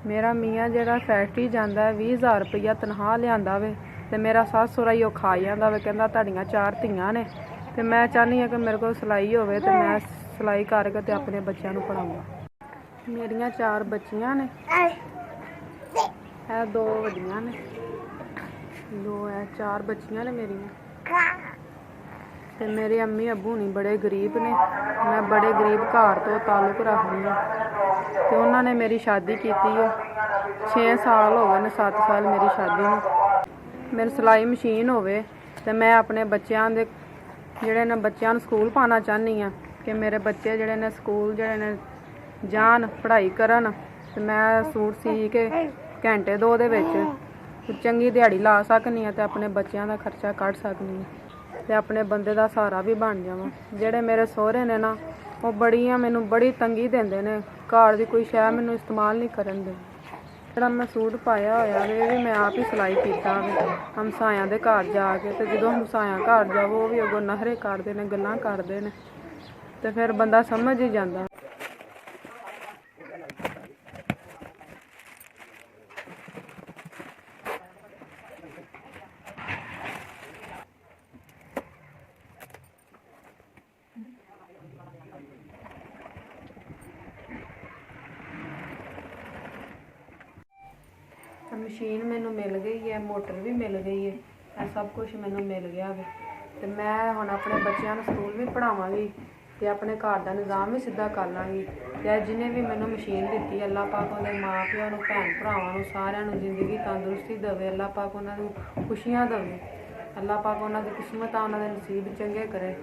मेरा मियाँ जिहड़ा फैक्ट्री जांदा है 20,000 रुपया तनख्वाह लिआंदा वे ते मेरा सस्स सौहरा ही खाई जांदा वे, कहंदा तुहाड़ियां 4 धीआं ने ते मैं चाहनी कि मेरे कोल सिलाई होवे ते मैं सिलाई करके ते अपने बच्चों नूं पढ़ावां। मेरियां 4 बच्चियां ने, है 2 वड्डियां ने, 2 है 4 बच्चियां ने मेरियां। ते मेरे अम्मी अब्बू नहीं बड़े गरीब ने, मैं बड़े गरीब घर तो ताल्लुक रखनी हाँ। तो उन्होंने मेरी शादी की 6 साल हो गए ने, 7 साल मेरी शादी में। मेरी सिलाई मशीन होवे ते मैं अपने बच्चों दे जेहड़े ने बच्चों स्कूल पाना चाहनी हाँ कि मेरे बच्चे जेहड़े ने स्कूल जेहड़े ने जान पढ़ाई करन ते मैं सूट सी के घंटे 2 दे विच चंगी दिहाड़ी ला सकनी हाँ ते अपने बच्चों का खर्चा कढ़ सकनी हाँ ते अपने बंदे का सहारा भी बन जावां। जेहड़े मेरे सोहरे ने ना वो मैनू बड़ी तंगी देंदे ने, घर की कोई शै मैनू इस्तेमाल नहीं करन दे। जेहड़ा मैं सूट पाया होया वे भी मैं आप ही सिलाई कीता वे हमसायां दे घर जाके, ते जदों हमसायां घर जावो वो भी अगों नखरे करदे ने, गल्लां करदे ने ते फिर बंदा समझ ही जांदा। मशीन मैनू मिल गई है, मोटर भी मिल गई है, सब कुछ मैनू मिल गया वे ते मैं हुण अपने बच्चों को स्कूल भी पढ़ावांगी ते अपने घर का निज़ाम भी सीधा कर लाँगी। ते जिन्हें भी मैनू मशीन दी अल्लाह पाक उहदे माँ प्यो नूं भैन भरावां सारिआं नूं जिंदगी तंदुरुस्ती देवे, अल्लाह पाक उन्होंने खुशियां देवे, अल्लाह पाक उन्होंने किस्मत उन्होंने नसीब चंगे करे।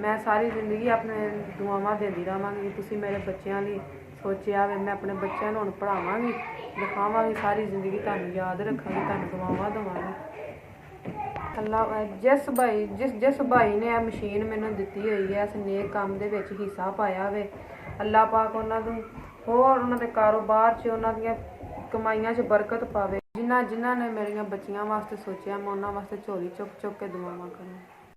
मैं सारी जिंदगी अपने दुआवां देंदी रहांगी। तुसीं मेरे बच्चों लिए सोचिया वे, मैं अपने बच्चों नूं हुण पढ़ावांगी लिखावांगी, सारी जिंदगी तुहानूं याद रखांगी, तुहानूं दुआवां देवांगी। अल्लाह जिस भाई ने मशीन मैनू दित्ती हुई है, इस नेक काम दे विच हिस्सा पाया वे, अल्लाह पाक उन्हां नूं होर उन्हां दे कारोबार च उन्हां दीआं कमाईआं च बरकत पावे। जिन्हां ने मेरियां बच्चियां वास्ते सोचिया मैं उन्हां वास्ते झोली चुक चुक के दुआवां करां।